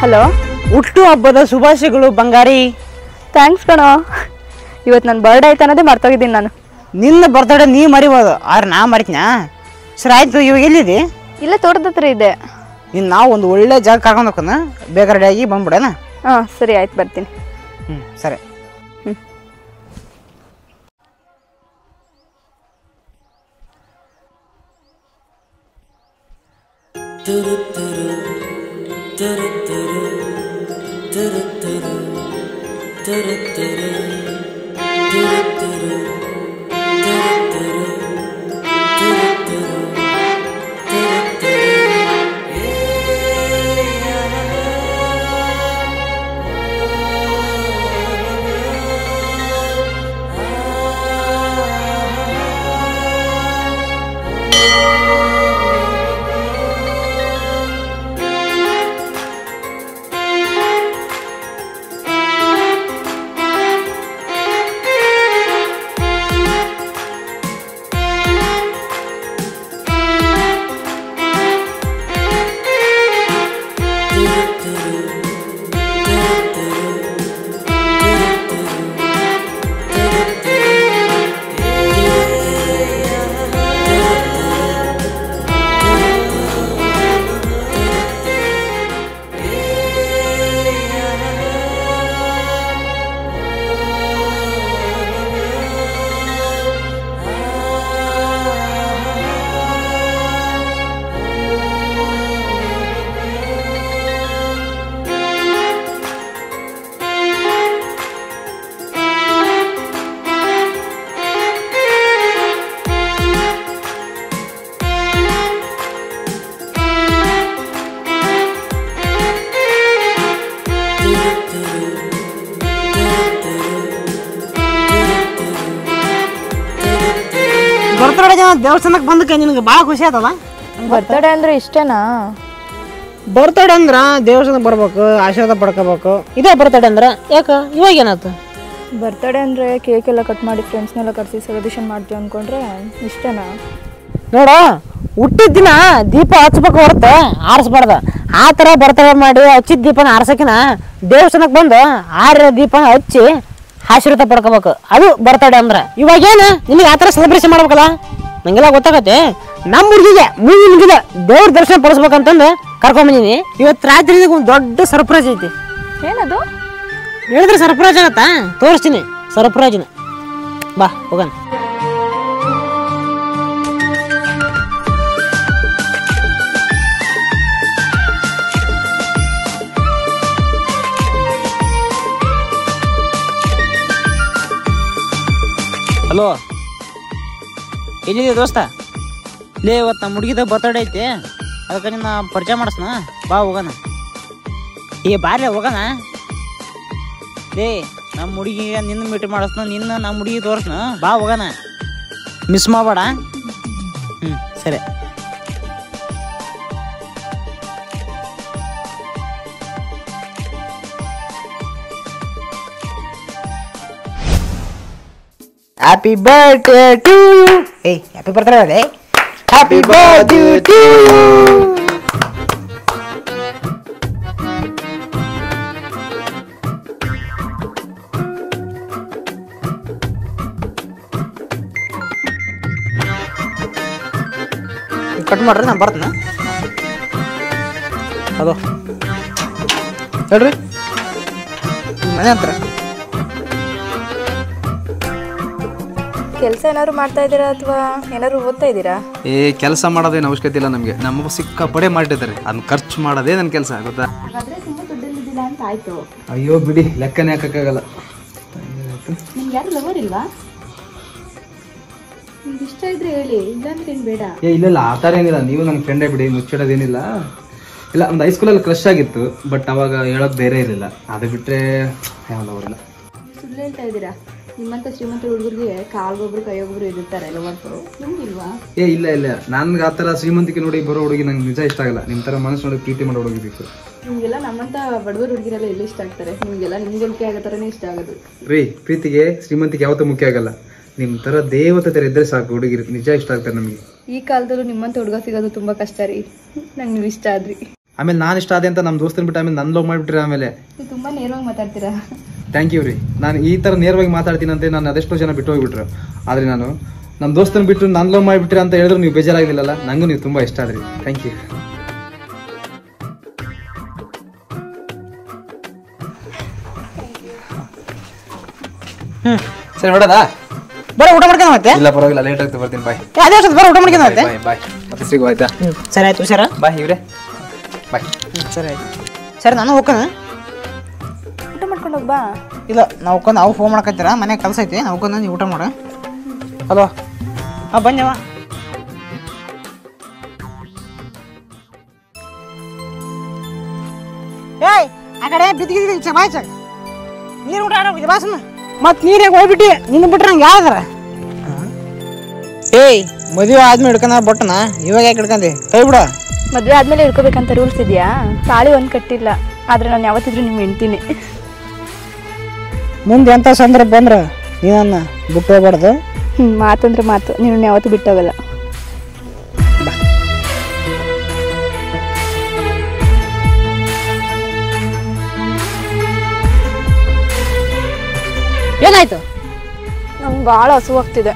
Hello, ಹುಟ್ಟು ಹಬ್ಬದ ಶುಭಾಶಯಗಳು ಬಂಗಾರಿ. ಥ್ಯಾಂಕ್ಸ್ ಕಣೋ. ಇವತ್ತು ನನ್ನ ಬರ್ಡೇ ಆಯ್ತು ಅನ್ನೋದೇ ಮರ್ತೋಗಿದ್ದೀನಿ ನಾನು. ನಿನ್ನ ಬರ್ತಡೇ ನೀ ಮರಿಬೋದು, ಆದ್ರೆ ನಾ ಮರಿತೀನ? ಸರಿ ಆಯ್ತು, ಇವಾಗ ಎಲ್ಲಿದೆ? ಇಲ್ಲೇ ತೋಟದ ಹತ್ರ ಇದೆ. ಇನ್ನು ನಾವು ಒಂದು ಒಳ್ಳೆ ಜಾಗ ಕರ್ಕೊಂಡು ಹೋಗೋಣ, ಬೇಗ ರೆಡಿಯಾಗಿ ಬಂದ್ಬಿಡೋಣ. ಹಾಂ ಸರಿ ಆಯ್ತು, ಬರ್ತೀನಿ. ಸರಿ. ಬರ್ತಡೇ ದೇವಸ್ಥಾನಕ್ಕೆ ಬಂದಕ್ಕೆ ನಿನಗೆ ಭಾಳ ಖುಷಿ ಆಯ್ತಲ್ಲ? ಬರ್ತಡೇ ಅಂದರೆ ಇಷ್ಟೇನಾ? ಬರ್ತಡೇ ಅಂದ್ರೆ ದೇವಸ್ಥಾನಕ್ಕೆ ಬರ್ಬೇಕು, ಆಶೀರ್ವಾದ ಪಡ್ಕೋಬೇಕು, ಇದೇ ಬರ್ತಡೇ ಅಂದ್ರೆ. ಯಾಕೆ ಇವಾಗ ಏನಾಯ್ತು? ಬರ್ತಡೇ ಅಂದರೆ ಕೇಕ್ ಎಲ್ಲ ಕಟ್ ಮಾಡಿ ಫ್ರೆಂಡ್ಸ್ನೆಲ್ಲ ಕರೆಸಿ ಸೆಲೆಬ್ರೇಷನ್ ಮಾಡ್ತೀವಿ ಅಂದ್ಕೊಂಡ್ರೆ ಇಷ್ಟೇನಾ? ನೋಡು, ಹುಟ್ಟಿದ ದಿನ ದೀಪ ಹಚ್ಬೇಕು ಹೊರತು ಆರಿಸ್ಬಾರ್ದು. ಆ ಥರ ಬರ್ತಡೇ ಮಾಡಿ ಹಚ್ಚಿದ ದೀಪನ ಆರ್ಸಕಿನ ದೇವಸ್ಥಾನಕ್ಕೆ ಬಂದು ಆರಿರೋ ದೀಪನ ಹಚ್ಚಿ ಆಶೀರ್ವಾದ ಪಡ್ಕೋಬೇಕು, ಅದು ಬರ್ತಡೇ ಅಂದ್ರೆ. ಇವಾಗೇನು ನಿನಗೆ ಆ ಥರ ಸೆಲೆಬ್ರೇಷನ್ ಮಾಡ್ಬೇಕಲ್ಲ? ನಂಗೆಲ್ಲ ಗೊತ್ತಾಗತ್ತೆ. ನಮ್ಮ ಹುಡುಗಿಗೆ ಮುಗಿದ ದೇವ್ರ ದರ್ಶನ ಪಡಿಸ್ಬೇಕಂತಂದು ಕರ್ಕೊಂಬಂದಿನಿ. ಇವತ್ತು ರಾತ್ರಿ ಒಂದು ದೊಡ್ಡ ಸರ್ಪ್ರೈಸ್ ಐತಿ. ಏನದು? ಹೇಳಿದ್ರೆ ಸರ್ಪ್ರೈಸ್ ಆಗತ್ತಾ? ತೋರಿಸ್ತೀನಿ ಸರ್ಪ್ರೈಜ್ನ. ಬಾ ಹೋಗೋಣ. ಹಲೋ, ಎಲ್ಲಿದೆ ದೋಸ್ತ? ಲೇ, ಇವತ್ತು ನಮ್ಮ ಹುಡುಗಿದ ಬರ್ತಡೇ ಐತಿ, ಅದಕ್ಕೆ ನಿನ್ನ ಪರಿಚಯ ಮಾಡಿಸ್ನ. ಬಾ ಹೋಗೋಣ. ಈಗ ಬಾರ್ಲೆ ಹೋಗೋಣ. ಲೇ, ನಮ್ಮ ಹುಡುಗಿಗೆ ನಿನ್ನ ಮೀಟ್ ಮಾಡಿಸ್ನ, ನಿನ್ನ ನಮ್ಮ ಹುಡುಗಿ ತೋರಿಸ್ನ. ಬಾ ಹೋಗೋಣ, ಮಿಸ್ ಮಾಡಬೇಡ. ಸರಿ. Happy birthday to you. ಏಯ್, ಹ್ಯಾಪಿ ಬರ್ತ್ಡೇ ಅದೇ. Happy birthday to you. Cut ಮಾಡ್ರಿ, ನಾನು ಬರ್ತೀನಿ. ಅದು ಹೇಳ್ರಿ, ಮನೆ ಅಂತಾರೆ. ಕೆಲಸ ಏನಾದ್ರು ಮಾಡ್ತಾ ಇದ್ದೀರಾ ಅಥವಾ ಏನಾದ್ರು ಓದ್ತಾ ಇದ್ದೀರಾ? ಕೆಲಸ ಮಾಡೋದೇನು ಅವಶ್ಯಕತೆ ಇಲ್ಲ ನಮಗೆ. ನಮ್ಮ ಸಿಕ್ಕಾಪಡೆ ಮಾಡಿದ್ದಾರೆ, ಅದನ್ನ ಖರ್ಚು ಮಾಡೋದೇ ನನ್ನ ಕೆಲಸ, ಗೊತ್ತಾ? ಅಯ್ಯೋ ಬಿಡಿ, ಲೆಕ್ಕನೇ ಹಾಕಕ್ಕಾಗಲ್ಲ. ಯಾರು ಲವರ್ ಇಲ್ವಾ? ಇಷ್ಟ ಇದ್ರೆ ಹೇಳಿ, ಇಲ್ಲಾಂದ್ರೆ ಏನು ಬೇಡ. ಇಲ್ಲ ಆ ಥರ ಏನಿಲ್ಲ, ನೀವು ನನ್ನ ಫ್ರೆಂಡೇ ಬಿಡಿ, ಮುಚ್ಚಿಡೋದೇನಿಲ್ಲ. ಇಲ್ಲ, ಒಂದು ಹೈಸ್ಕೂಲಲ್ಲಿ ಕ್ರಶ್ ಆಗಿತ್ತು, ಬಟ್ ಅವಾಗ ಹೇಳೋದು ಬೇರೆ ಇರಲಿಲ್ಲ. ಅದು ಬಿಟ್ಟರೆ ಯಾವ್ದವ್ರಿಲ್ಲ. ಸುಳ್ಳು ಹೇಳ್ತಾ ಇದ್ದೀರಾ? ನಿಮ್ಮಂತ ಶ್ರೀಮಂತ ಹುಡುಗರಿಗೆ ಕಾಲ್ಗೊಬ್ರು ಕೈಯೊಬ್ರು ಇರ್ತಾರೆ ಲವರ್ಸು, ನಿಮ್ಗಿಲ್ವಾ? ಇಲ್ಲ ನನ್ಗೆ ಆ ಥರ ಶ್ರೀಮಂತಿಕೆ ನೋಡಿ ಬರೋ ಹುಡುಗಿ ನಂಗೆ ನಿಜ ಇಷ್ಟ ಆಗಲ್ಲ. ನಿಮ್ಮ ಥರ ಮನಸ್ಸು ನೋಡಿ ಪ್ರೀತಿ ಮಾಡೋ ಹುಡುಗಿ ಬೇಕು. ನಿಮಗೆಲ್ಲ ನಮ್ಮಂತ ಬಡವರು ಹುಡುಗಿರೆಲ್ಲ ಎಲ್ಲಿ ಇಷ್ಟ ಆಗ್ತಾರೆ? ನಿಮಗೆಲ್ಲ ನಿಮ್ಗೆ ಆಗೋ ಥರನೇ ಇಷ್ಟ ಆಗೋದು. ರೀ, ಪ್ರೀತಿಗೆ ಶ್ರೀಮಂತಿಗೆ ಯಾವತ್ತೂ ಮುಖ್ಯ ಆಗಲ್ಲ. ನಿಮ್ಮ ಥರ ದೇವತೆ ಥರ ಇದ್ದರೆ ಸಾಕು, ಹುಡುಗಿರು ನಿಜ ಇಷ್ಟ ಆಗ್ತಾರೆ ನಮಗೆ. ಈ ಕಾಲದಲ್ಲೂ ನಿಮ್ಮಂತ ಹುಡುಗ ಸಿಗೋದು ತುಂಬಾ ಕಷ್ಟ ರೀ. ನಂಗೆ ನೀವು ಇಷ್ಟ ಆದ್ರಿ. ಆಮೇಲೆ ನಾನು ಇಷ್ಟ ಆದೆ ಅಂತ ನಮ್ಮ ದೋಸ್ತನ ಬಿಟ್ಟು ಆಮೇಲೆ ನನ್ನ ಲವ್ ಮಾಡಿಬಿಟ್ರೆ ಆಮೇಲೆ ತುಂಬಾ ನೇರವಾಗಿ ಮಾತಾಡ್ತೀರಾ. ಥ್ಯಾಂಕ್ ಯು ರೀ. ನಾನು ಈ ಥರ ನೇರವಾಗಿ ಮಾತಾಡ್ತೀನಿ ಅಂತ ನಾನು ಅದೆಷ್ಟೋ ಜನ ಬಿಟ್ಟು ಹೋಗ್ಬಿಟ್ರು. ಆದರೆ ನಾನು ನಮ್ಮ ದೋಸ್ತನ ಬಿಟ್ಟು ನಾನು ಲವ್ ಮಾಡಿಬಿಟ್ರೆ ಅಂತ ಹೇಳಿದ್ರು ನೀವು ಬೇಜಾರಾಗಿಲ್ಲಲ್ಲ. ನನಗೂ ನೀವು ತುಂಬ ಇಷ್ಟ ಆದ್ರಿ. Thank you. ಸರಿ ಹೊಡೋದಾ? ಬರೋ ಊಟ ಮಾಡ್ಕೊಂಡು ಮತ್ತೆ. ಇಲ್ಲ ಪರವಾಗಿಲ್ಲ, ಲೇಟ್ ಆಗ್ತದೆ, ಬರ್ತೀನಿ. ಬಾಯ್. ಅದೇ ವರ್ಷದ ಬರೋ ಊಟ ಮಾಡ್ಕೊಂಡು ಮತ್ತೆ. ಬಾಯ್ ಬಾಯ್. ಮತ್ತೆ ಸಿಗುವ ಆಯ್ತಾ? ಸರಿ ಆಯ್ತು ಹುಷಾರ. ಬಾಯ್ ಇವ್ರೆ. ಬಾಯ್. ಸರಿ ಆಯ್ತು. ಸರಿ ನಾನು ಹೋಗೋಣ. ಊಟ ಮಾಡ್ಕೊಂಡು ಹೋಗ್ಬಾ. ಇಲ್ಲ ನಾವು ಹೋಗ್ಕೊಂಡು ನಾವು ಫೋನ್ ಮಾಡಕತ್ತೀರ, ಮನೆಗೆ ಕೆಲಸ ಐತಿ. ನಾವು ಹೋಗೋಣ, ನೀವು ಊಟ ಮಾಡು. ಹಲೋ ಹಾಂ ಬನ್ನಿವ. ಏಯ್ ಆ ಕಡೆ ಬಿದ್ದಿದ್ದೀನಿ ಚಬಾಯ್ ಚಕ್ ನೀರು ಊಟ ಆಡೋಗಿದೆ ಬಾ ಸುಮ್ಮನೆ. ಮತ್ತು ನೀರಿಗೆ ಹೋಗ್ಬಿಟ್ಟು ನಿನ್ನ ಬಿಟ್ರೆ ನಂಗೆ ಯಾವ್ದಾರ. ಏಯ್ ಮದುವೆ ಆದ್ಮೇಲೆ ಹಿಡ್ಕೊಂಡ ಬಟ್ಟನ ಇವಾಗ ಯಾಕೆ ಹಿಡ್ಕೊಂಡಿ? ಕೈ ಬಿಡ. ಮದುವೆ ಆದ್ಮೇಲೆ ಹಿಡ್ಕೋಬೇಕಂತ ರೂಲ್ಸ್ ಇದೆಯಾ? ತಾಳಿ ಒಂದು ಕಟ್ಟಿಲ್ಲ, ಆದ್ರೆ ನಾನು ಯಾವತ್ತಿದ್ರು ನಿಮ್ಮ ಹೆಂಡ್ತೀನಿ. ಮುಂದೆ ಎಂಥ ಸಂದರ್ಭ ಬಂದ್ರೆ ನೀನನ್ನ ಬಿಟ್ಟು ಹೋಗ್ಬಾರ್ದು. ಮಾತಂದ್ರೆ ಮಾತು, ನೀನು ಯಾವತ್ತೂ ಬಿಟ್ಟೋಗಲ್ಲ. ಏನಾಯ್ತು? ನಂಗೆ ಭಾಳ ಹಸುವಾಗ್ತಿದೆ.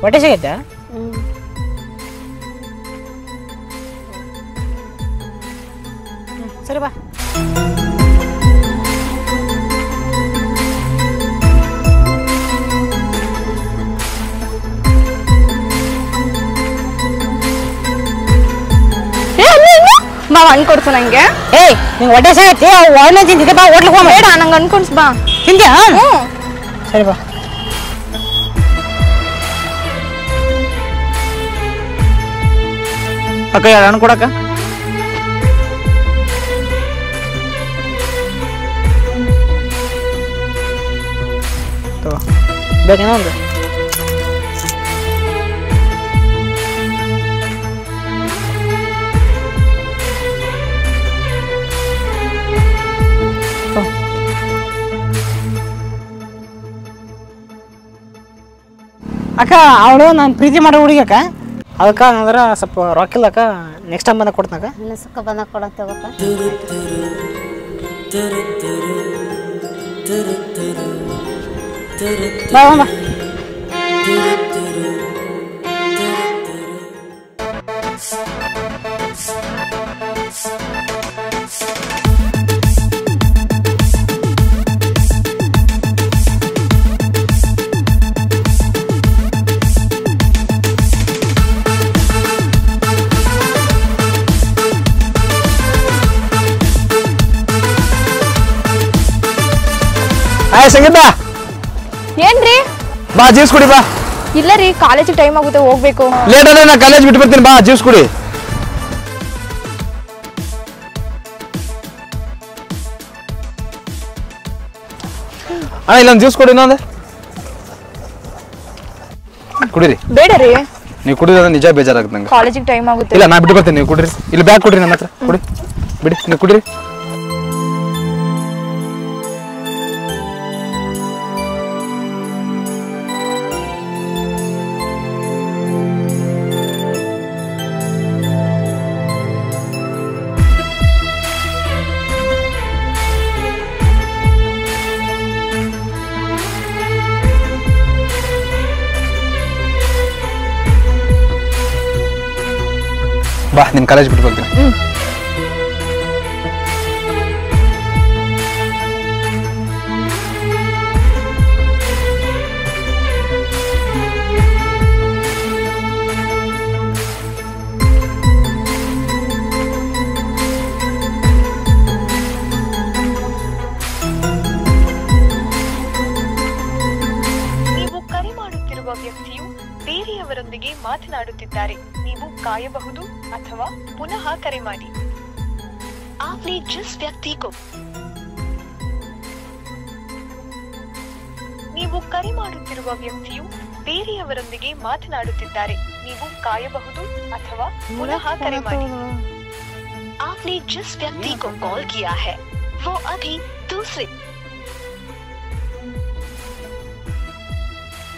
ಹೊಟ್ಟೆ ಸಿಗೈತೆ? ಸರಿ ಬಾ. ಬಾ ಹಣ್ಣು ಕೊಡ್ಸು ನಂಗೆ. ಏಯ್ ನಿಂಗೆ ಹೊಟ್ಟೆ ಸಿಗೈತಿ? ಒಳ್ಳೆ ತಿಂತಿದ್ದೆ ಬಾ, ಹೋಟ್ಲಿಗೆ ಹೋಗ. ಬೇಡ, ನಂಗೆ ಹಣ್ಣು ಕೊಡ್ಸು ಬಾ. ತಿಂದ್ಯಾ? ಸರಿ ಬಾ. ಅಕ್ಕ ಎರಡು ಹಣ್ಣು ಕೊಡಕ್ಕ. ಬೇಕೇನೋ ಒಂದು. ಅಕ್ಕ ಅವಳು ನಾನು ಪ್ರೀತಿ ಮಾಡೋ ಹುಡುಗಿ ಅಕ್ಕ. ಅದಕ್ಕೆ ಅಂದ್ರೆ ಸ್ವಲ್ಪ ರೊಕ್ಕ ಇಲ್ಲ ಅಕ್ಕ, ನೆಕ್ಸ್ಟ್ ಟೈಮ್ ಬಂದಾಗ ಕೊಡ್ತಾನಕ್ಕ. ಸುಖ ಬಂದಾಗ ಕೊಡತ್ತೆ ಹೋಗಪ್ಪ. ಬಾ ಬಾ. ಆಯ್ ಸಂಗೀತ, ಏನ್ರಿ? ಬಾ ಜ್ಯೂಸ್ ಕುಡಿ ಬಾ. ಇಲ್ಲ ರೀ, ಕಾಲೇಜಿಗೆ ಟೈಮ್ ಆಗುತ್ತೆ, ಹೋಗ್ಬೇಕು. ಲೇಟ್ ಆದ್ರೆ ನಾ ಕಾಲೇಜ್ ಬಿಟ್ಟು ಬರ್ತೀನಿ, ಬಾ ಜ್ಯೂಸ್ ಕುಡಿ. ಅಣ್ಣ ಇಲ್ಲೊಂದು ಜ್ಯೂಸ್ ಕೊಡಿ, ಇನ್ನೊಂದು ಕುಡಿರಿ. ಬೇಡ ರೀ, ನೀವು ಕುಡಿದ್ರೆ ನಿಜ ಬೇಜಾರಾಗುತ್ತೆ ನಂಗೆ. ಕಾಲೇಜಿಗೆ ಟೈಮ್ ಆಗುತ್ತೆ. ಇಲ್ಲ ನಾ ಬಿಟ್ಟು ಬರ್ತೀನಿ, ನೀವು ಕುಡ್ರಿ. ಇಲ್ಲಿ ಬ್ಯಾಗ್ ಕೊಡ್ರಿ ನನ್ನ ಹತ್ರ, ಕುಡಿ ಬಿಡಿ, ನೀವು ಕುಡಿರಿ. ಬಾ ನಿನ್ನ ಕಾಲೇಜ್ ಬಿಟ್ಟು ಬರ್ತೀನಿ. ನೀವು ಕರೆ ಮಾಡುತ್ತಿರುವ ವ್ಯಕ್ತಿಯು ಬೇರೆಯವರೊಂದಿಗೆ ಮಾತನಾಡುತ್ತಿದ್ದಾರೆ. ನೀವು ಕಾಯಬಹುದು ಅಥವಾ ಪುನಃ ಕರೆ ಮಾಡಿ. आपने जिस व्यक्ति को ನೀವು ಕರೆ ಮಾಡುತ್ತಿರುವ ವ್ಯಕ್ತಿಯು ಬೇರೆಯವರೊಂದಿಗೆ ಮಾತನಾಡುತ್ತಿದ್ದಾರೆ. ನೀವು ಕಾಯಬಹುದು ಅಥವಾ ಪುನಃ ಕರೆ ಮಾಡಿ. आपने जिस व्यक्ति को कॉल किया है वो अभी दूसरे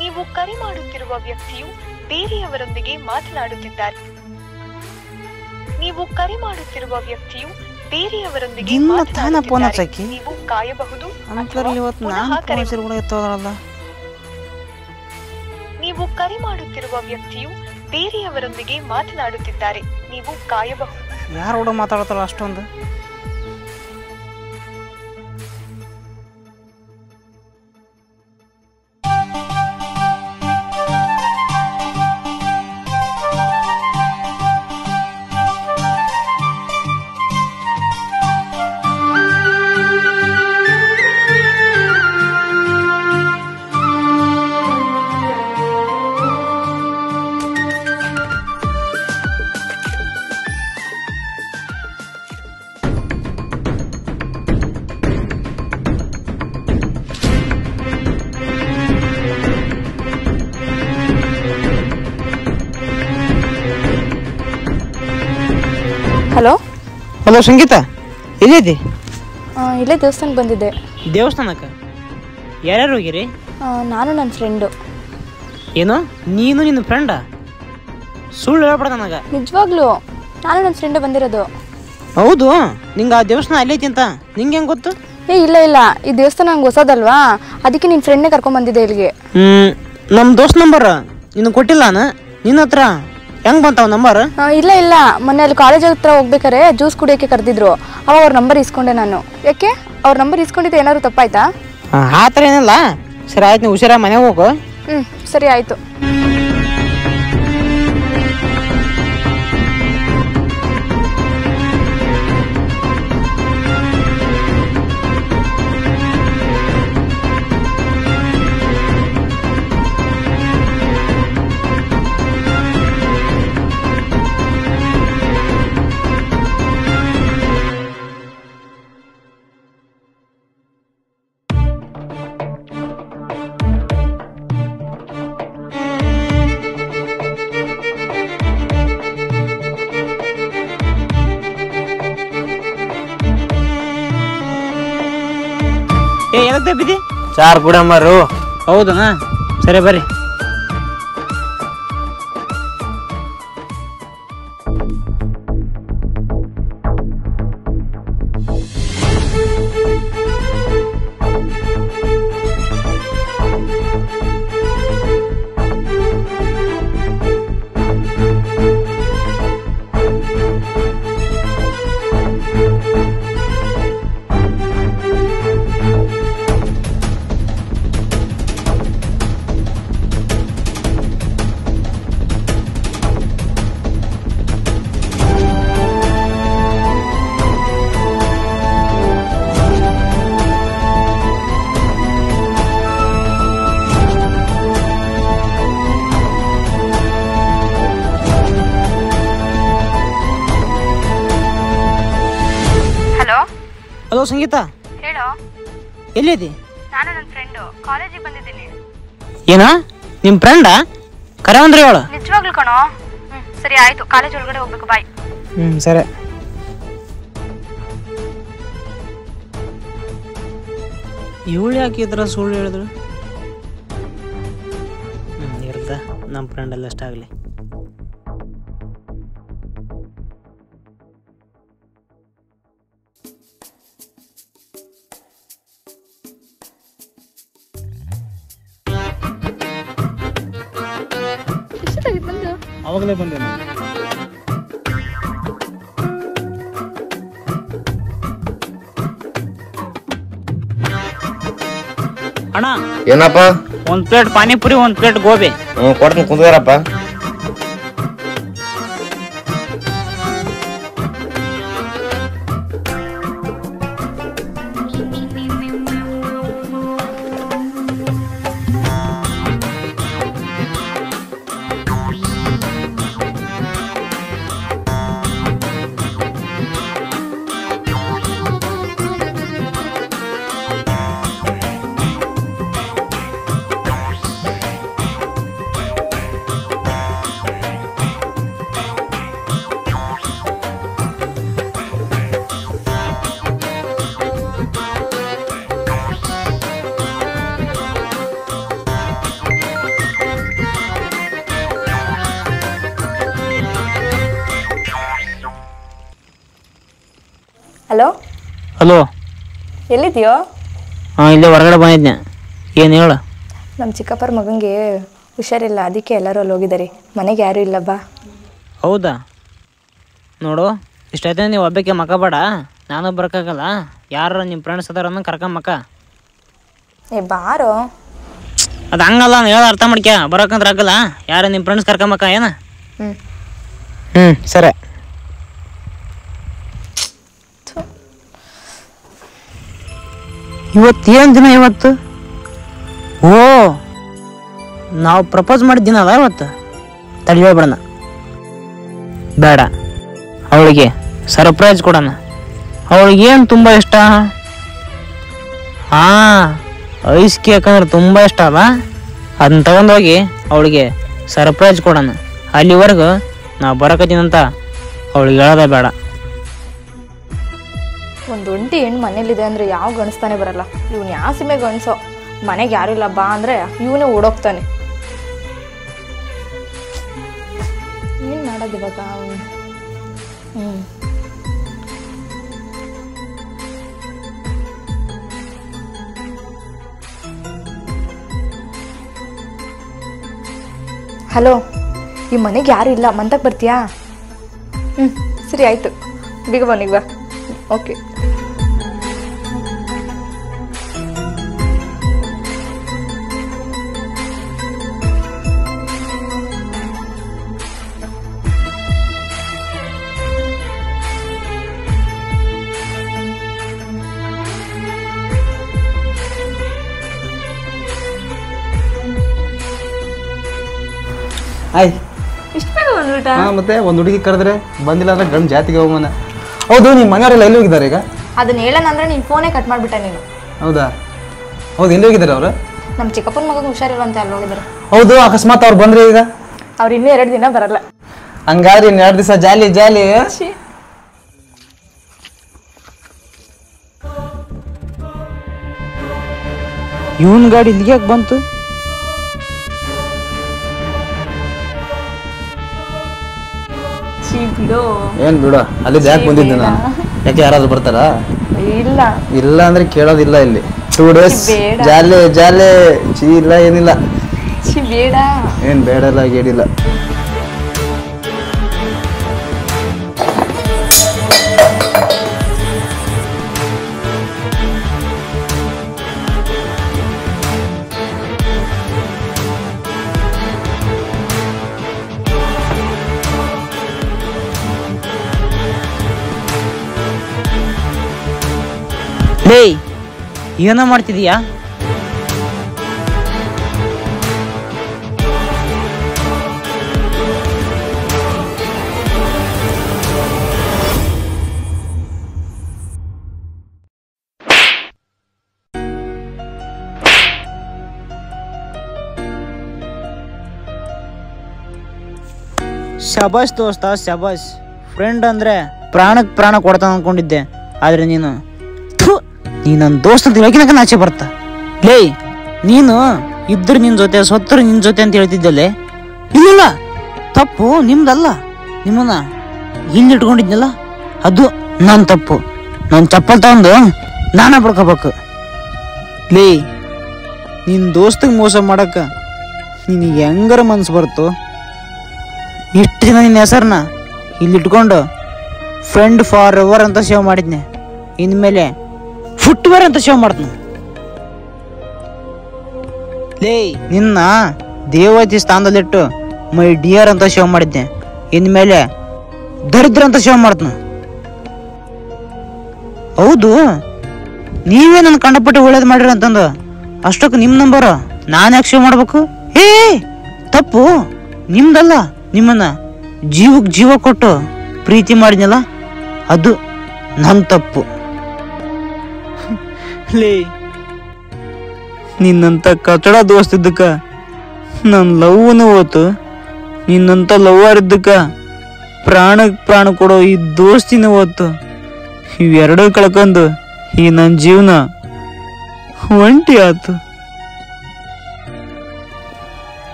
ನೀವು ಕರೆ ಮಾಡುತ್ತಿರುವ ವ್ಯಕ್ತಿಯು ಬೇರೆಯವರೊಂದಿಗೆ ಮಾತನಾಡುತ್ತಿದ್ದಾರೆ. ನೀವು ಕರೆ ಮಾಡುತ್ತಿರುವ ವ್ಯಕ್ತಿಯು ಬೇರೆಯವರೊಂದಿಗೆ ದಿನ ತಾನ ಫೋನ್ ಮಾತನಾಡುತ್ತಿದ್ದಾರೆ. ಹಚ್ಚಿ ನೀವು ಕಾಯಬಹುದು ಅಂತರಲ್ಲಿ ಅಥವಾ ಇವತ್ತು ಪುನಃ ನಾನು ಕರೆ ಫೋನ್ ಕೂಡ ಎತ್ತೋದ್ರಲ್ಲ. ನೀವು ಕರೆ ಮಾಡುತ್ತಿರುವ ವ್ಯಕ್ತಿಯು ಬೇರೆಯವರೊಂದಿಗೆ ಮಾತನಾಡುತ್ತಿದ್ದಾರೆ. ನೀವು ಕಾಯಬಹುದು. ಯಾರು ಕೂಡ ಮಾತಾಡ್ತಾರ ಅಷ್ಟೊಂದು? ಹಲೋ, ಹಲೋ ಸಂಗೀತ, ಎಲ್ಲಿದ್ದಿ? ಇಲ್ಲೇ ದೇವಸ್ಥಾನಕ್ಕೆ ಬಂದಿದ್ದೆ. ದೇವಸ್ಥಾನಕ್ಕೆ ಯಾರ್ಯಾರು ಹೋಗಿರಿ? ನಾನು ನನ್ನ ಫ್ರೆಂಡು. ಏನು ನೀನು ನಿನ್ನ ಫ್ರೆಂಡ? ಸುಳ್ಳು ಹೇಳ್ಬೇಡ ನನಗೆ. ನಿಜವಾಗ್ಲೂ ನಾನು ನನ್ನ ಫ್ರೆಂಡ್ ಬಂದಿರೋದು. ಹೌದು? ನಿಂಗೆ ಆ ದೇವಸ್ಥಾನ ಅಲ್ಲೈತಿ ಅಂತ ನಿಂಗೆ ಹೆಂಗೆ ಗೊತ್ತು? ಇಲ್ಲ ಇಲ್ಲ, ಈ ದೇವಸ್ಥಾನ ನಂಗೆ ಹೊಸದಲ್ವಾ, ಅದಕ್ಕೆ ನಿನ್ನ ಫ್ರೆಂಡ್ನೇ ಕರ್ಕೊಂಡ್ಬಂದಿದ್ದೆ ಇಲ್ಲಿಗೆ. ನಮ್ಮ ದೋಸ್ತ್ ನಂಬರ್ ನಿನಗೆ ಕೊಟ್ಟಿಲ್ಲ ನಾನು, ನಿನ್ನ ಹತ್ರ ಹೆಂಗೆ ಬಂತಾವ ನಂಬರ್? ಇಲ್ಲ ಇಲ್ಲ, ಮೊನ್ನೆ ಅಲ್ಲಿ ಕಾಲೇಜ್ ಹತ್ರ ಹೋಗ್ಬೇಕಾರೆ ಜ್ಯೂಸ್ ಕುಡಿಯೋಕ್ಕೆ ಕರೆದಿದ್ರು, ಅವಾಗ ಅವ್ರ ನಂಬರ್ ಇಸ್ಕೊಂಡೆ ನಾನು. ಯಾಕೆ ಅವ್ರ ನಂಬರ್ ಇಸ್ಕೊಂಡಿದ್ದೆ ಏನಾದ್ರು ತಪ್ಪಾಯ್ತಾ? ಆ ಥರ ಏನಿಲ್ಲ. ಸರಿ ಆಯ್ತು, ನೀವು ಹುಷಾರಾಗಿ ಮನೆಗೆ ಹೋಗು. ಸರಿ ಆಯಿತು. ಎದಕ್ಕೆ ಬಿದ್ದಿ? ಚಾರ್ ಕುಡಂಬರು. ಹೌದಾ? ಸರಿ ಬರ್ರಿ. ಹಲೋ ಸಂಗೀತ, ಹೇಳೋ. ಎಲ್ಲಿದ್ದಿ? ನಾನು ನನ್ನ ಫ್ರೆಂಡು ಕಾಲೇಜಿಗೆ ಬಂದಿದ್ದೀನಿ. ಏನ ನಿಮ್ಮ ಫ್ರೆಂಡ? ಕರೆ ಅಂದ್ರೆ ಹೇಳು. ನಿಜವಾಗ್ಲೂ ಕಣೋ. ಸರಿ ಆಯಿತು, ಕಾಲೇಜ್ ಒಳಗಡೆ ಹೋಗ್ಬೇಕು, ಬಾಯ್. ಸರಿ. ಇವಳು ಯಾಕೆ ಈ ಥರ ಸುಳ್ಳು ಹೇಳಿದ್ರು? ಇರ್ದ ನಮ್ಮ ಫ್ರೆಂಡ್ ಎಲ್ಲ ಅಷ್ಟಾಗಲಿ. ಅವಾಗಲೇ ಬಂದೆ ನಾನು. ಅಣ್ಣ ಏನಪ್ಪ? ಒಂದು ಪ್ಲೇಟ್ ಪಾನಿಪುರಿ, ಒಂದು ಪ್ಲೇಟ್ ಗೋಬಿ. ಕೊಡ್ತೀನಿ, ಕುಂತಾರಪ್ಪ. Hello hello, ಎಲ್ಲಿದ್ಯೋ? ಹಾಂ ಇಲ್ಲೇ ಹೊರಗಡೆ ಬಂದಿದ್ದೆ. ಏನು ಹೇಳು? ನಮ್ಮ ಚಿಕ್ಕಪ್ಪರ ಮಗನಿಗೆ ಹುಷಾರಿಲ್ಲ, ಅದಕ್ಕೆ ಎಲ್ಲರೂ ಅಲ್ಲಿ ಹೋಗಿದ್ದಾರೆ. ಮನೆಗೆ ಯಾರೂ ಇಲ್ಲ ಬಾ. ಹೌದಾ? ನೋಡು, ಇಷ್ಟೈತೆ ನೀವು ಒಬ್ಬಕ್ಕೆ ಮಕ್ಕ ಬೇಡ, ನಾನು ಬರೋಕ್ಕಾಗಲ್ಲ. ಯಾರು ನಿಮ್ಮ ಫ್ರೆಂಡ್ಸ್ ಅದಾರ ಅನ್ನೋ ಕರ್ಕೊಂಬಕ್ಕ. ಏ ಬಾರೋ. ಅದು ಹಂಗಲ್ಲ, ನಾನು ಹೇಳೋ ಅರ್ಥ ಮಾಡ್ಕ್ಯಾ. ಬರೋಕ್ಕಂದ್ರೆ ಆಗಲ್ಲ. ಯಾರು ನಿಮ್ಮ ಫ್ರೆಂಡ್ಸ್ ಕರ್ಕೊಂಬಕ್ಕ ಏನ? ಹ್ಞೂ ಸರಿ. ಇವತ್ತು ಏನು ದಿನ? ಇವತ್ತು ಓ, ನಾವು ಪ್ರಪೋಸ್ ಮಾಡಿದ ದಿನ ಅಲ್ಲ ಇವತ್ತು. ತಡಿ ಹೇಳ್ಬಿಡೋಣ. ಬೇಡ, ಅವಳಿಗೆ ಸರ್ಪ್ರೈಸ್ ಕೊಡೋಣ. ಅವಳಿಗೇನು ತುಂಬ ಇಷ್ಟ? ಹಾಂ, ಐಸ್ ಕೇಕ್ ಅಂದ್ರೆ ತುಂಬ ಇಷ್ಟ ಅಲ್ಲ? ಅದನ್ನ ತಗೊಂಡೋಗಿ ಅವಳಿಗೆ ಸರ್ಪ್ರೈಸ್ ಕೊಡೋಣ. ಅಲ್ಲಿವರೆಗೂ ನಾವು ಬರೋಕತ್ತೀನಂತ ಅವಳಿಗೆ ಹೇಳೋದೇ ಬೇಡ. ಒಂದು ಒಂಟಿ ಹೆಣ್ಣು ಮನೇಲಿದೆ ಅಂದರೆ ಯಾವ ಗಣಿಸ್ತಾನೆ ಬರಲ್ಲ. ಇವ್ನು ಯಾವ ಸಿಮೆ ಗಣಿಸೋ. ಮನೆಗೆ ಯಾರೂ ಇಲ್ಲ ಬಾ ಅಂದರೆ ಇವನೇ ಓಡೋಗ್ತಾನೆ. ಏನು ಮಾಡೋದು ಇವಾಗ? ಹಲೋ, ಈ ಮನೆಗೆ ಯಾರು ಇಲ್ಲ, ಮಂತಕ್ಕೆ ಬರ್ತೀಯಾ? ಸರಿ ಆಯಿತು, ಬೇಗ ಬನ್ನಿಗೆ ಬಾ. ಓಕೆ. ಆಯ್ ಇಷ್ಟು ಬೇಗ ಬಂದ್ಬಿಟ್ಟ? ಹಾಂ, ಮತ್ತೆ ಒಂದು ಹುಡುಗಿ ಕರೆದ್ರೆ ಬಂದಿಲ್ಲ ಅಂದ್ರೆ ಗಂಡು ಜಾತಿಗೆ ಅವಮಾನ. ಹೌದು, ನಿಮ್ಮ ಮನೆಯವರೆಲ್ಲ ಎಲ್ಲಿ ಹೋಗಿದ್ದಾರೆ ಈಗ? ಅದನ್ನ ಹೇಳೋಣ ಅಂದ್ರೆ ನೀನು ಫೋನೇ ಕಟ್ ಮಾಡಿಬಿಟ್ಟ ನೀನು. ಹೌದಾ? ಹೌದು, ಎಲ್ಲಿ ಹೋಗಿದ್ದಾರೆ ಅವರು? ನಮ್ಮ ಚಿಕ್ಕಪ್ಪನ ಮಗನ ಹುಷಾರಿಲ್ವಂತೆ, ಅಲ್ಲಿ ಹೋಗಿದ್ದಾರೆ. ಹೌದು, ಅಕಸ್ಮಾತ್ ಅವ್ರು ಬಂದ್ರೆ ಈಗ? ಅವ್ರು ಇನ್ನೂ 2 ದಿನ ಬರಲ್ಲ. ಹಂಗಾದ್ರೆ ಇನ್ನು 2 ದಿವಸ ಜಾಲಿ ಜಾಲಿ. ಇವನ್ ಗಾಡಿ ಇಲ್ಲಿಗೆ ಯಾಕೆ ಬಂತು? ಬಿಡು. ಏನ್ ಬಿಡು, ಅಲ್ಲಿ ಯಾಕೆ ಬಂದಿದ್ದೆ ನಾನು? ಯಾಕೆ ಯಾರಾದ್ರೂ ಬರ್ತಾರಾ? ಇಲ್ಲ ಇಲ್ಲ ಅಂದ್ರೆ ಕೇಳೋದಿಲ್ಲ ಇಲ್ಲಿ. 2 days ಬೇಡ. ಜಾಲಿ ಜಾಲಿ. ಚೀ ಇಲ್ಲ, ಏನಿಲ್ಲ. ಬೇಡ. ಏನ್ ಬೇಡ ಇಲ್ಲ, ಏನಿಲ್ಲ. ಲೇ, ಏನೋ ಮಾಡ್ತಿದೀಯಾ? ಶಬಾಷ್ ದೋಸ್ತ, ಶಬಾಷ್. ಫ್ರೆಂಡ್ ಅಂದ್ರೆ ಪ್ರಾಣಕ್ಕೆ ಪ್ರಾಣ ಕೊಡ್ತಾನ ಅನ್ಕೊಂಡಿದ್ದೆ, ಆದ್ರೆ ನೀನು ನನ್ನ ದೋಸ್ತ ಅಂತ ಹೇಳಕಿನಕ ನಾಚೆ ಬರ್ತಾ. ಲೇ, ನೀನು ಇದ್ರು ನಿನ್ ಜೊತೆ, ಸೊತ್ತರು ನಿನ್ ಜೊತೆ ಅಂತ ಹೇಳ್ತಿದ್ದಲ್ಲೇ. ಇಲ್ಲ, ತಪ್ಪು ನಿಮ್ದಲ್ಲ. ನಿಮ್ಮನ್ನ ಇಲ್ಲಿ ಇಟ್ಕೊಂಡಿದ್ನಲ್ಲ, ಅದು ನನ್ನ ತಪ್ಪು. ನನ್ನ ಚಪ್ಪಲ್ ತಗೊಂಡು ನಾನ ಬಡ್ಕೋಬೇಕು. ಲೇ, ನಿನ್ ದೋಸ್ತಿಗೆ ಮೋಸ ಮಾಡಕ್ಕ ನಿನಗೆ ಹೆಂಗಾರ ಮನ್ಸು ಬರ್ತು? ಇಷ್ಟು ದಿನ ನಿನ್ನ ಹೆಸರನ್ನ ಇಲ್ಲಿ ಇಟ್ಕೊಂಡು ಫ್ರೆಂಡ್ ಫಾರ್ ಎವರ್ ಅಂತ ಸೇವ್ ಮಾಡಿದ್ನೆ, ಇನ್ಮೇಲೆ ಫುಟ್ವೇರ್ ಅಂತ ಸೇವ್ ಮಾಡ್ತೀನಿ. ಲೇ, ನಿನ್ನ ದೇವತಿ ಸ್ಥಾನದಲ್ಲಿಟ್ಟು ಮೈ ಡಿಯರ್ ಅಂತ ಸೇವ್ ಮಾಡಿದ್ದೆ, ಇನ್ಮೇಲೆ ದರಿದ್ರ ಅಂತ ಸೇವ್ ಮಾಡ್ತೀನಿ. ಹೌದು, ನೀವೇ ನನ್ನ ಕಂಡಪಟ್ಟು ಒಳ್ಳೇದು ಮಾಡಿರ ಅಂತಂದು ಅಷ್ಟಕ್ಕೆ ನಿಮ್ಮ ನಂಬರ್ ನಾನು ಯಾಕೆ ಸೇವ್ ಮಾಡ್ಬೇಕು? ಏ ತಪ್ಪು ನಿಮ್ದಲ್ಲ. ನಿಮ್ಮನ್ನ ಜೀವಕ್ಕೆ ಜೀವ ಕೊಟ್ಟು ಪ್ರೀತಿ ಮಾಡಿದ್ನಲ್ಲ, ಅದು ನನ್ನ ತಪ್ಪು. ಲೇ, ನಿನ್ನಂತ ಕಚಡ ದೋಸ್ತಿದ್ದಕ್ಕ ನನ್ನ ಲವ್ನು ಹೋತು. ನಿನ್ನಂತ ಲವ್ವರ್ ಇದ್ದಕ್ಕ ಪ್ರಾಣಕ್ಕೆ ಪ್ರಾಣ ಕೊಡೋ ಈ ದೋಸ್ತಿನ ಹೋತು. ಇವೆರಡೂ ಕಳ್ಕೊಂಡು ಈ ನನ್ನ ಜೀವನ ಒಂಟಿ ಆತು.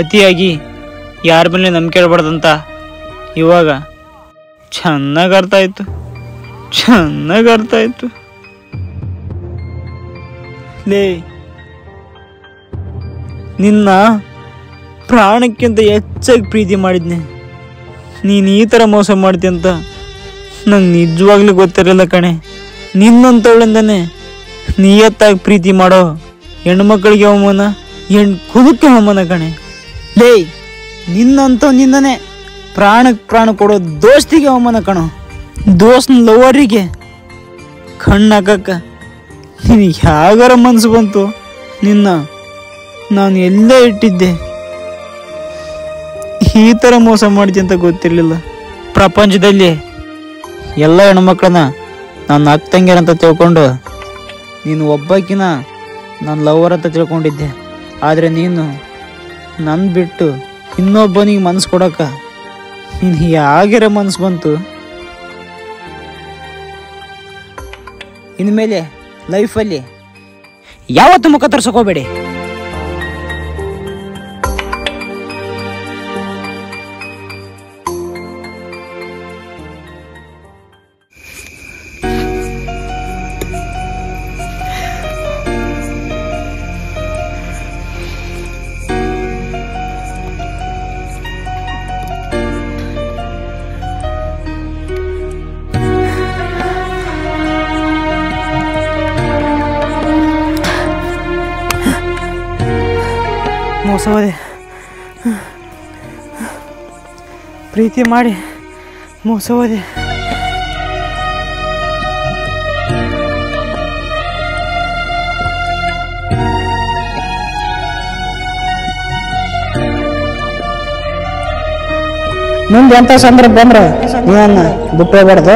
ಅತಿಯಾಗಿ ಯಾರ ಮೇಲೆ ನಂಬಿಕೆ ಇಡಬಾರ್ದಂತ ಇವಾಗ ಚೆನ್ನಾಗಿ ಅರ್ಥ ಆಯ್ತು. ಚೆನ್ನಾಗಿ ಅರ್ಥ ಆಯ್ತು. ಲೇ, ನಿನ್ನ ಪ್ರಾಣಕ್ಕಿಂತ ಹೆಚ್ಚಾಗಿ ಪ್ರೀತಿ ಮಾಡಿದ್ನೆ. ನೀನು ಈ ಥರ ಮೋಸ ಮಾಡ್ತಿ ಅಂತ ನಂಗೆ ನಿಜವಾಗ್ಲೂ ಗೊತ್ತಿರಲಿಲ್ಲ ಕಣೆ. ನಿನ್ನಂತವಳಿಂದನೇ ನಿಯತ್ತಾಗಿ ಪ್ರೀತಿ ಮಾಡೋ ಹೆಣ್ಮಕ್ಳಿಗೆ ಅವಮಾನ, ಕುದಕ್ಕೆ ಅವಮಾನ ಕಣೆ. ಲೇ, ನಿನ್ನಂತವನಿಂದನೇ ಪ್ರಾಣಕ್ಕೆ ಪ್ರಾಣ ಕೊಡೋ ದೋಸ್ತಿಗೆ ಅವಮಾನ ಕಣೋ. ದೋಸ್ತನ ಲವರಿಗೆ ಕಣ್ಣು ಹಾಕಕ್ಕ ನಿನಗೆ ಯಾವಾಗಾರ ಮನಸ್ಸು ಬಂತು? ನಿನ್ನ ನಾನು ಎಲ್ಲೇ ಇಟ್ಟಿದ್ದೆ. ಈ ಥರ ಮೋಸ ಮಾಡ್ತಿ ಅಂತ ಗೊತ್ತಿರಲಿಲ್ಲ. ಪ್ರಪಂಚದಲ್ಲಿ ಎಲ್ಲ ಹೆಣ್ಮಕ್ಳನ್ನ ನಾನು ಅಕ್ಕಂಗಿರಂತ ತಿಳ್ಕೊಂಡು ನೀನು ಒಬ್ಬಾಕಿನ ನಾನು ಲವರ್ ಅಂತ ತಿಳ್ಕೊಂಡಿದ್ದೆ. ಆದರೆ ನೀನು ನನ್ನ ಬಿಟ್ಟು ಇನ್ನೊಬ್ಬನಿಗೆ ಮನಸ್ಸು ಕೊಡೋಕ್ಕ ನೀನು ಯಾಗಿರ ಮನಸ್ಸು ಬಂತು? ಇನ್ಮೇಲೆ ಲೈಫಲ್ಲಿ ಯಾವತ್ತೂ ಮುಖ ತರ್ಸೋಕೋಬೇಡಿ. ಮೋಸ ಹೋದೆ, ಪ್ರೀತಿ ಮಾಡಿ ಮೋಸ ಹೋದೆ. ಮುಂದೆ ಎಂಥ ಸಂದರ್ಭ ಬಂದ್ರೆ ನೀವನ್ನ ಬಿಟ್ಟು ಹೋಗ್ಬಾರ್ದು.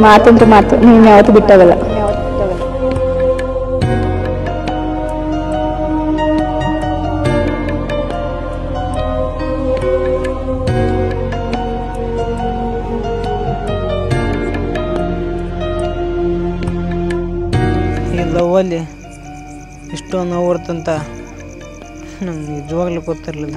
ಮಾತಂತೂ ಮಾತು, ನೀನು ಯಾವತ್ತು ಬಿಟ್ಟಾಗಲ್ಲ. ಈ ಲವ್ವಲ್ಲಿ ಇಷ್ಟೊಂದು ನೋವು ಬರ್ತಂತ ನಂಗೆ ನಿಜವಾಗ್ಲೂ ಗೊತ್ತಿರಲಿಲ್ಲ.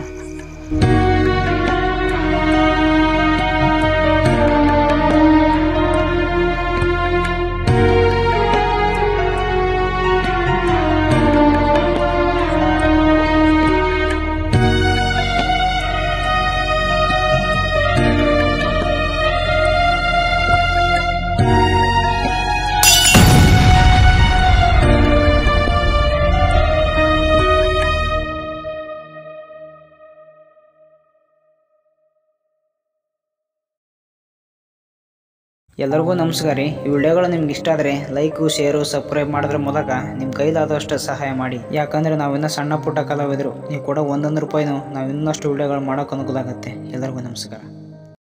ಎಲ್ಲರಿಗೂ ನಮಸ್ಕಾರ ರೀ. ಈ ವಿಡಿಯೋಗಳು ನಿಮ್ಗೆ ಇಷ್ಟ ಆದರೆ ಲೈಕು, ಶೇರು, ಸಬ್ಸ್ಕ್ರೈಬ್ ಮಾಡೋದ್ರ ಮೂಲಕ ನಿಮ್ಮ ಕೈಲಾದಷ್ಟು ಸಹಾಯ ಮಾಡಿ. ಯಾಕಂದರೆ ನಾವಿನ್ನೂ ಸಣ್ಣ ಪುಟ್ಟ ಕಲಾವಿದರು. ನೀವು ಕೂಡ 1 ರೂಪಾಯಿನೂ ನಾವು ಇನ್ನಷ್ಟು ವಿಡಿಯೋಗಳು ಮಾಡೋಕೆ ಅನುಕೂಲ ಆಗುತ್ತೆ. ಎಲ್ಲರಿಗೂ ನಮಸ್ಕಾರ.